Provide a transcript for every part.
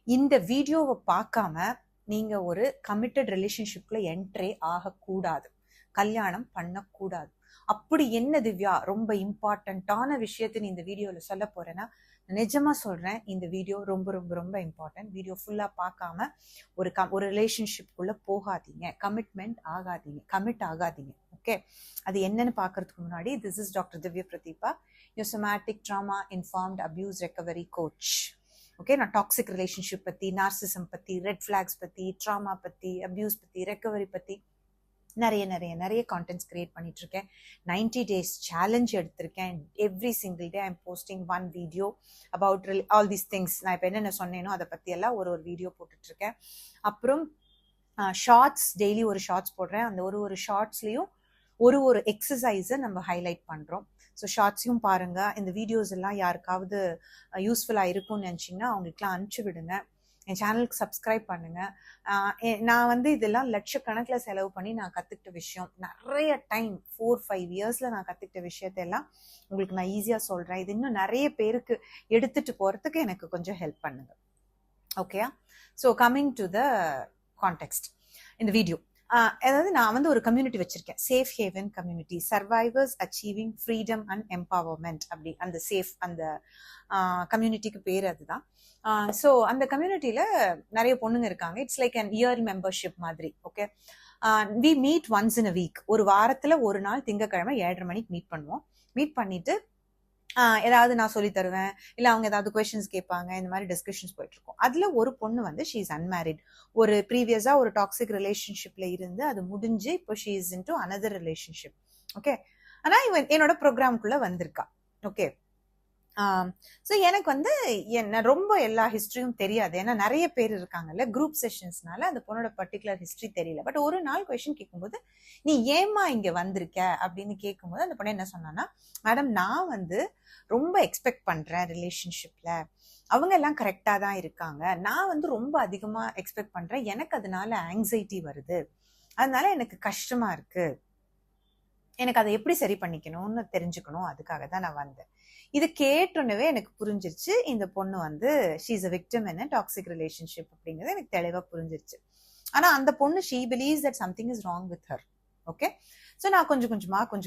இந்த வீடியோவை பார்க்காம நீங்க ஒரு கமிட்டட் ரிலேஷன்ஷிப்ல என்ட்ரே ஆகக்கூடாது, கல்யாணம் பண்ணக்கூடாது. அப்படி என்ன திவ்யா ரொம்ப இம்பார்ட்டண்ட்டான விஷயத்தை இந்த வீடியோல சொல்ல போறேன்னா, நிஜமா சொல்றேன், இந்த வீடியோ ரொம்ப ரொம்ப ரொம்ப இம்பார்ட்டன்ட். வீடியோ ஃபுல்லா பார்க்காம ஒரு ரிலேஷன்ஷிப்குள்ள போகாதீங்க, கமிட் ஆகாதீங்க. ஓகே, அது என்னன்னு பார்க்கறதுக்கு முன்னாடி, this is doctor Divya Pratheepa, your somatic trauma informed abuse recovery coach. Okay, நான் டாக்ஸிக் ரிலேஷன்ஷிப் பற்றி, நார்சிசம் பற்றி, ரெட் ஃப்ளாக்ஸ் பற்றி, ட்ராமா பற்றி, அப்யூஸ் பற்றி, ரெக்கவரி பற்றி நிறைய கான்டென்ட்ஸ் கிரியேட் பண்ணிட்டு இருக்கேன். 90 days சேலஞ்ச் எடுத்திருக்கேன். Every single day I'm posting one video about all these things. நான் இப்போ என்னென்ன சொன்னேனோ அதை பற்றி எல்லாம் ஒரு வீடியோ போட்டுட்டு இருக்கேன். அப்புறம் ஷார்ட்ஸ், டெய்லி ஒரு ஷார்ட்ஸ் போடுறேன். அந்த ஒரு ஷார்ட்ஸ்லையும் ஒரு எக்ஸசைஸை நம்ம ஹைலைட் பண்ணுறோம். ஸோ ஷார்ட்ஸையும் பாருங்க. இந்த வீடியோஸ் எல்லாம் யாருக்காவது யூஸ்ஃபுல்லாக இருக்கும்னு நினச்சிங்கன்னா அவங்களுக்குலாம் அனுப்பிச்சி விடுங்க. என் சேனலுக்கு சப்ஸ்கிரைப் பண்ணுங்க. நான் இதெல்லாம் லட்சக்கணக்கில் செலவு பண்ணி நான் கற்றுக்கிட்ட விஷயம். நிறைய டைம் 4-5 yearsல நான் கற்றுக்கிட்ட விஷயத்தையெல்லாம் உங்களுக்கு நான் ஈஸியாக சொல்கிறேன். இது இன்னும் நிறைய பேருக்கு எடுத்துகிட்டு போகிறதுக்கு எனக்கு கொஞ்சம் ஹெல்ப் பண்ணுங்க. ஓகேயா? So coming to the context இந்த வீடியோ. அதாவது நான் ஒரு கம்யூனிட்டி வச்சிருக்கேன், safe heaven community, survivors achieving freedom and empowerment. அப்படி அந்த சேஃப், அந்த கம்யூனிட்டிக்கு பேர் அதுதான். ஸோ அந்த கம்யூனிட்டியில நிறைய பொண்ணுங்க இருக்காங்க. It's like an year membership மாதிரி. Okay, we meet once in a week. ஒரு வாரத்துல ஒரு நாள் திங்கக்கிழமை 7:30 மணிக்கு மீட் பண்ணுவோம். மீட் பண்ணிட்டு ஏதாவது நான் சொல்லி தருவேன், இல்லை அவங்க ஏதாவது கொஸ்டின்ஸ் கேட்பாங்க. இந்த மாதிரி டிஸ்கஷன்ஸ் போயிட்டு இருக்கும். அதுல ஒரு பொண்ணு ஷீ இஸ் அன்மேரிட். ஒரு ப்ரீவியஸா ஒரு டாக்ஸிக் ரிலேஷன்ஷிப்ல இருந்து அது முடிஞ்சு இப்போ she is into another relationship. Okay, ஆனா இவன் என்னோட ப்ரோக்ராம்குள்ள வந்திருக்கா. ஓகே, ஸோ எனக்கு என்ன ரொம்ப எல்லா ஹிஸ்ட்ரியும் தெரியாது. ஏன்னா நிறைய பேர் இருக்காங்கல்ல, குரூப் செஷன்ஸ்னால அந்த பொண்ணோட பர்டிகுலர் ஹிஸ்ட்ரி தெரியல. பட் ஒரு நாள் கொஸ்டின் கேட்கும்போது, நீ ஏமா இங்க வந்திருக்க அப்படின்னு கேட்கும்போது அந்த பொண்ணு என்ன சொன்னான்னா, மேடம் நான் ரொம்ப எக்ஸ்பெக்ட் பண்றேன் ரிலேஷன்ஷிப்ல, அவங்க எல்லாம் கரெக்டா தான் இருக்காங்க, நான் ரொம்ப அதிகமா எக்ஸ்பெக்ட் பண்றேன், எனக்கு அதனால ஆங்ஸைட்டி வருது, அதனால எனக்கு கஷ்டமா இருக்கு, எனக்கு அதை எப்படி சரி பண்ணிக்கணும்னு தெரிஞ்சுக்கணும், அதுக்காக தான் நான் வந்தேன். இது கேட்டோன்னவே எனக்கு புரிஞ்சிருச்சு, இந்த பொண்ணு she is a victim in a toxic relationship அப்படிங்கிறது எனக்கு தெளிவா புரிஞ்சிருச்சு. ஆனா அந்த பொண்ணு she believes that something is wrong with her. Okay, so நான் கொஞ்சம்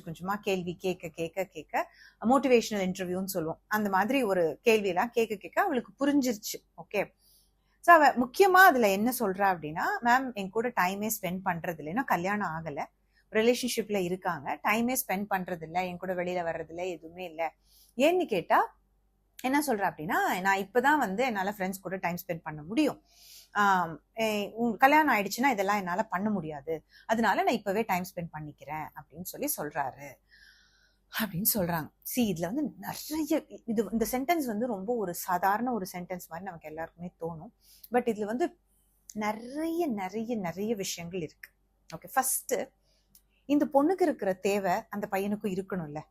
கொஞ்சமா கேள்வி கேட்க மோட்டிவேஷனல் இன்டர்வியூன்னு சொல்லுவோம், அந்த மாதிரி ஒரு கேள்வியெல்லாம் கேட்க அவளுக்கு புரிஞ்சிருச்சு. ஓகே, ஸோ அவ முக்கியமா அதுல என்ன சொல்றா அப்படின்னா, மேம் என் கூட டைமே ஸ்பெண்ட் பண்றது இல்லை, இன்னும் கல்யாணம் ஆகலை, ரிலேஷன்ஷிப்ல இருக்காங்க, டைமே ஸ்பெண்ட் பண்றது இல்லை, என் கூட வெளியில வர்றது இல்லை, எதுவுமே இல்லை. ஏன்னு கேட்டா என்ன சொல்ற அப்படின்னா, நான் இப்பதான் என்னால ஃப்ரெண்ட்ஸ் கூட டைம் ஸ்பெண்ட் பண்ண முடியும், கல்யாணம் ஆயிடுச்சுன்னா இதெல்லாம் என்னால பண்ண முடியாது, அதனால நான் இப்பவே டைம் ஸ்பெண்ட் பண்ணிக்கிறேன் அப்படின்னு சொல்றாரு அப்படின்னு சொல்றாங்க. சி, இதுல நிறைய இந்த சென்டென்ஸ் ரொம்ப ஒரு சாதாரண ஒரு சென்டென்ஸ் மாதிரி நமக்கு எல்லாருக்குமே தோணும். பட் இதுல நிறைய நிறைய நிறைய விஷயங்கள் இருக்கு. ஓகே, ஃபர்ஸ்ட் இந்த பொண்ணுக்கு இருக்கிற தேவை அந்த பையனுக்கும் இருக்கணும்ல.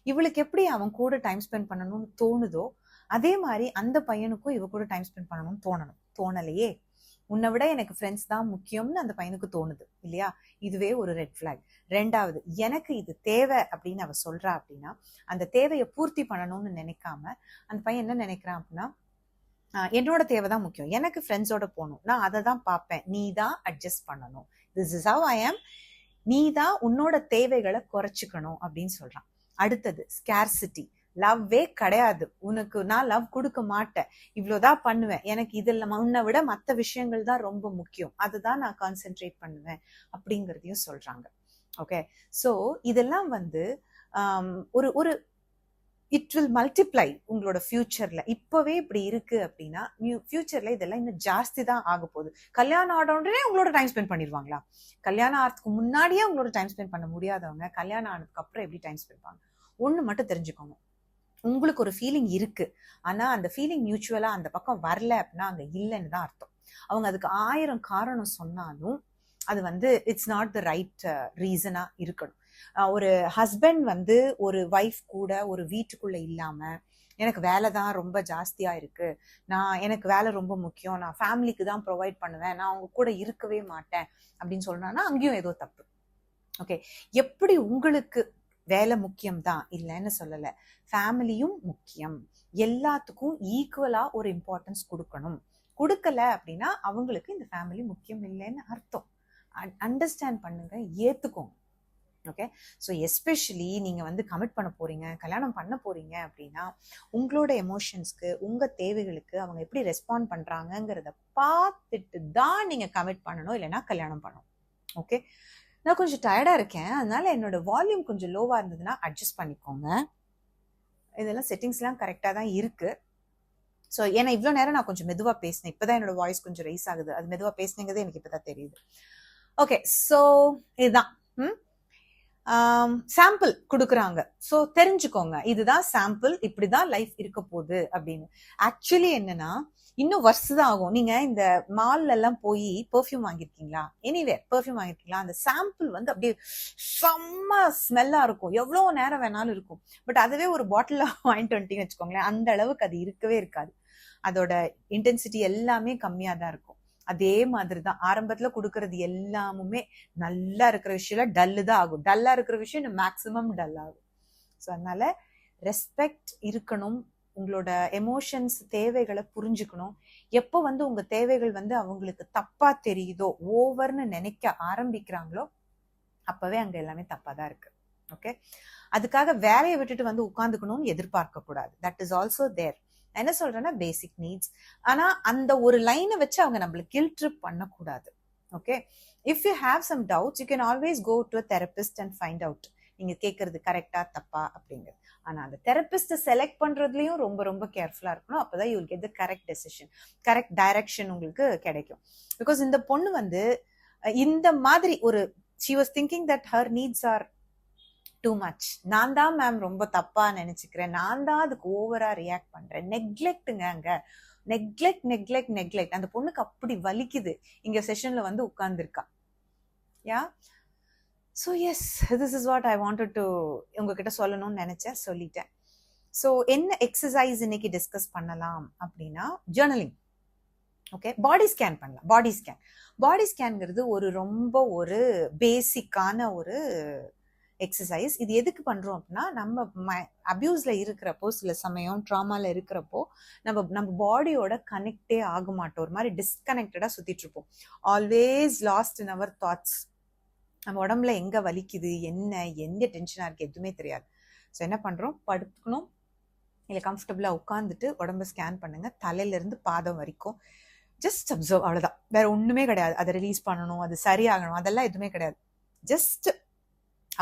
இவளுக்கு எப்படி அவன் கூட டைம் ஸ்பெண்ட் பண்ணணும்னு தோணுதோ, அதே மாதிரி அந்த பையனுக்கும் இவ கூட டைம் ஸ்பெண்ட் பண்ணணும்னு தோணலையே. உன்னை விட எனக்கு ஃப்ரெண்ட்ஸ் தான் முக்கியம்னு அந்த பையனுக்கு தோணுது இல்லையா? இதுவே ஒரு ரெட் ஃபிளாக். ரெண்டாவது, எனக்கு இது தேவை அப்படின்னு அவ சொல்றா அப்படின்னா, அந்த தேவையை பூர்த்தி பண்ணணும்னு நினைக்காம அந்த பையன் என்ன நினைக்கிறான் அப்படின்னா, என்னோட தேவை தான் முக்கியம், எனக்கு ஃப்ரெண்ட்ஸோட போகணும், நான் அதை தான் பார்ப்பேன், நீ தான் அட்ஜஸ்ட் பண்ணணும், திஸ் இஸ் ஹவ் ஐ ஆம், நீ தான் உன்னோட தேவைகளை குறைச்சிக்கணும் அப்படின்னு சொல்றான். அடுத்தது ஸ்கேர்சிட்டி. லவ்வே கிடையாது உனக்கு, நான் லவ் கொடுக்க மாட்டேன், இவ்வளவுதான் பண்ணுவேன், எனக்கு இதெல்லாம் உன்னை விட மற்ற விஷயங்கள் தான் ரொம்ப முக்கியம், அதுதான் நான் கான்சென்ட்ரேட் பண்ணுவேன் அப்படிங்கிறதையும் சொல்றாங்க. ஓகே, ஸோ இதெல்லாம் ஒரு ஒரு இட் வில் மல்டிப்ளை உங்களோட ஃபியூச்சர்ல. இப்பவே இப்படி இருக்கு அப்படின்னா ஃபியூச்சர்ல இதெல்லாம் இன்னும் ஜாஸ்தி தான் ஆக போகுது. கல்யாணம் ஆனோடனே உங்களோட டைம் ஸ்பெண்ட் பண்ணிடுவாங்களா? கல்யாணம் ஆகிறதுக்கு முன்னாடியே உங்களோட டைம் ஸ்பெண்ட் பண்ண முடியாதவங்க கல்யாணம் ஆனதுக்கு அப்புறம் எப்படி டைம் ஸ்பெண்ட் பண்ணுவாங்க? ஒண்ணு மட்டும் தெரிஞ்சுக்கோங்க, உங்களுக்கு ஒரு ஃபீலிங் இருக்கு, ஆனா அந்த ஃபீலிங் மியூச்சுவலா அந்த பக்கம் வரல அப்படின்னா அங்க இல்லைன்னு தான் அர்த்தம். அவங்க அதுக்கு 1000 காரணம் சொன்னாலும் அது இட்ஸ் நாட் த ரைட் ரீசனா இருக்கணும். ஒரு ஹஸ்பண்ட் ஒரு வைஃப் கூட ஒரு வீட்டுக்குள்ள இல்லாம, எனக்கு வேலை தான் ரொம்ப ஜாஸ்தியா இருக்கு, எனக்கு வேலை ரொம்ப முக்கியம், நான் ஃபேமிலிக்கு தான் ப்ரொவைட் பண்ணுவேன், நான் அவங்க கூட இருக்கவே மாட்டேன் அப்படின்னு சொன்னான்னா அங்கேயும் ஏதோ தப்பு. ஓகே, எப்படி உங்களுக்கு வேலை முக்கியம் தான் இல்லைன்னு சொல்லல, ஃபேமிலியும் முக்கியம், எல்லாத்துக்கும் ஈக்குவலா ஒரு இம்பார்ட்டன்ஸ் கொடுக்கணும். கொடுக்கல அப்படின்னா அவங்களுக்கு இந்த ஃபேமிலி முக்கியம் இல்லைன்னு அர்த்தம். அண்டர்ஸ்டாண்ட் பண்ணுங்க, ஏத்துக்கோங்க. ஓகே, ஸோ எஸ்பெஷலி நீங்கள் வந்து கமிட் பண்ண போறீங்க, கல்யாணம் பண்ண போறீங்க அப்படின்னா உங்களோட எமோஷன்ஸ்க்கு, உங்க தேவைகளுக்கு அவங்க எப்படி ரெஸ்பாண்ட் பண்றாங்கிறத பார்த்துட்டு தான் நீங்க கமிட் பண்ணணும், இல்லைன்னா கல்யாணம் பண்ணணும். ஓகே, நான் கொஞ்சம் டயர்டா இருக்கேன், அதனால என்னோட வால்யூம் கொஞ்சம் லோவா இருந்ததுன்னா அட்ஜஸ்ட் பண்ணிக்கோங்க. இதெல்லாம் செட்டிங்ஸ்லாம் கரெக்டாக தான் இருக்கு. ஸோ ஏன்னா இவ்வளோ நேரம் நான் கொஞ்சம் மெதுவாக பேசினேன், இப்போதான் என்னோட வாய்ஸ் கொஞ்சம் ரைஸ் ஆகுது. அது மெதுவாக பேசினேங்கிறது எனக்கு இப்போதான் தெரியுது. ஓகே, ஸோ இதுதான் சாம்பிள் கொடுக்குறாங்க. ஸோ தெரிஞ்சுக்கோங்க, இதுதான் சாம்பிள், இப்படிதான் லைஃப் இருக்க போகுது அப்படின்னு. ஆக்சுவலி என்னன்னா இன்னும் வருஷம் ஆகும். நீங்க இந்த மால்ல எல்லாம் போய் பெர்ஃப்யூம் வாங்கிருக்கீங்களா, எனிவேர் பெர்ஃப்யூம் வாங்கிருக்கீங்களா, அந்த சாம்பிள் வந்து அப்படியே செம்ம ஸ்மெல்லா இருக்கும், எவ்வளவு நேரம் வேணாலும் இருக்கும். பட் அதுவே ஒரு பாட்டில் வாங்கிட்டு வந்துட்டீங்கன்னு வச்சுக்கோங்களேன், அந்த அளவுக்கு அது இருக்கவே இருக்காது. அதோட இன்டென்சிட்டி எல்லாமே கம்மியா தான் இருக்கும். அதே மாதிரிதான் ஆரம்பத்துல கொடுக்கறது எல்லாமுமே நல்லா இருக்கிற விஷயம் டல்லு தான் ஆகும், டல்லா இருக்கிற விஷயம் மேக்சிமம் டல் ஆகும். ஸோ அதனால ரெஸ்பெக்ட் இருக்கணும், உங்களோட எமோஷன்ஸ் தேவைகளை புரிஞ்சுக்கணும். எப்போ வந்து உங்க தேவைகள் வந்து அவங்களுக்கு தப்பா தெரியுதோ, ஓவர்னு நினைக்க ஆரம்பிக்கிறாங்களோ, அப்பவே அங்க எல்லாமே தப்பா தான் இருக்கு. ஓகே, அதுக்காக வேலையை விட்டுட்டு வந்து உட்கார்ந்துக்கணும்னு எதிர்பார்க்க கூடாது. தட் இஸ் ஆல்சோ தேர். என்ன சொல்றேன்னா பேசிக் நீட்ஸ். ஆனா அந்த ஒரு லைனை வச்சு அவங்க நம்மளுக்கு கில்ட் ட்ரிப் பண்ணக்கூடாது. Okay, if you have some doubts you can always go to a therapist and find out நீங்க கேட்கறது கரெக்டா தப்பா அப்படிங்கிறது. ஆனா அந்த தெரபிஸ்ட செலக்ட் பண்றதுலயும் ரொம்ப ரொம்ப கேர்ஃபுல்லா இருக்கணும். அப்பதான் you will get the correct decision, correct direction உங்களுக்கு கிடைக்கும். பிகாஸ் இந்த பொண்ணு வந்து இந்த மாதிரி ஒரு she was thinking that her needs are too much. நான் தான் மேம் ரொம்ப தப்பா நினைச்சுக்கிறேன், நான் தான் அதுக்கு ஓவரா ரியாக்ட் பண்றேன். நெக்லெக்ட்டுங்க, அங்க நெக்லெக்ட். அந்த பொண்ணுக்கு அப்படி வலிக்குது, இங்க செஷன்ல வந்து உட்கார்ந்துருக்கா. Yeah, so yes, this is what I wanted to உங்ககிட்ட சொல்லணும்னு நினைச்சேன், சொல்லிட்டேன். ஸோ என்ன எக்ஸசைஸ் இன்னைக்கு டிஸ்கஸ் பண்ணலாம் அப்படின்னா ஜர்னலிங். ஓகே, பாடி ஸ்கேன் பண்ணலாம். பாடி ஸ்கேன்ங்கிறது ஒரு ரொம்ப ஒரு பேசிக்கான ஒரு எக்ஸசைஸ். இது எதுக்கு பண்றோம் அப்படின்னா, நம்ம அபியூஸ்ல இருக்கிறப்போ, சில சமயம் ட்ராமால இருக்கிறப்போ நம்ம பாடியோட கனெக்டே ஆக மாட்டோம், ஒரு மாதிரி டிஸ்கனெக்டடா சுத்திட்டு இருப்போம், always lost in our thoughts. நம்ம உடம்புல எங்க வலிக்குது, என்ன எந்த டென்ஷனா இருக்கு எதுவுமே தெரியாது. ஸோ என்ன பண்றோம், படுத்துக்கணும், இல்லை கம்ஃபர்டபுளா உட்காந்துட்டு உடம்ப ஸ்கேன் பண்ணுங்க, தலையில இருந்து பாதம் வரைக்கும். ஜஸ்ட் அப்சர்வ், அவ்வளவுதான், வேற ஒண்ணுமே கிடையாது. அதை ரிலீஸ் பண்ணணும், அது சரியாகணும், அதெல்லாம் எதுவுமே கிடையாது. ஜஸ்ட்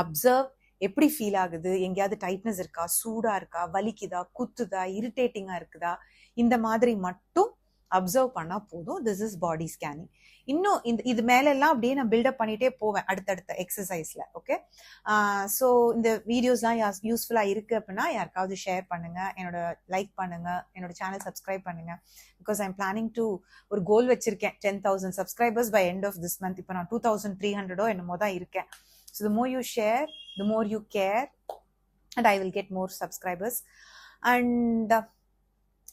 அப்சர்வ், எப்படி ஃபீல் ஆகுது, எங்கேயாவது டைட்னஸ் இருக்கா, சூடா இருக்கா, வலிக்குதா, குத்துதா, இரிட்டேட்டிங்கா இருக்குதா, இந்த மாதிரி மட்டும் அப்சர்வ் பண்ணா போதும். This is body scanning. இன்னும் இது மேல எல்லாம் அப்படியே நான் பில்டப் பண்ணிட்டே போவேன் அடுத்தடுத்த எக்ஸசைஸ்ல. ஓகே, ஸோ இந்த வீடியோஸ்லாம் யூஸ்ஃபுல்லா இருக்கு அப்படின்னா யாருக்காவது ஷேர் பண்ணுங்க, என்னோட லைக் பண்ணுங்க, என்னோட சேனல் சப்ஸ்கிரைப் பண்ணுங்க. பிகாஸ் ஐம் பிளானிங் டு ஒரு கோல் வச்சிருக்கேன், 10,000 subscribers by end of this month. இப்போ நான் 2,300 என்னமோ தான் இருக்கேன். So the more you share, the more you care, and I will get more subscribers. And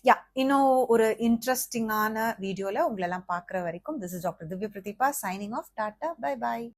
yeah, இன்னும் ஒரு இன்ட்ரெஸ்டிங்கான வீடியோல உங்களெல்லாம் பார்க்குற வரைக்கும், this is Dr. Divya Prathipa signing off. Tata, bye bye.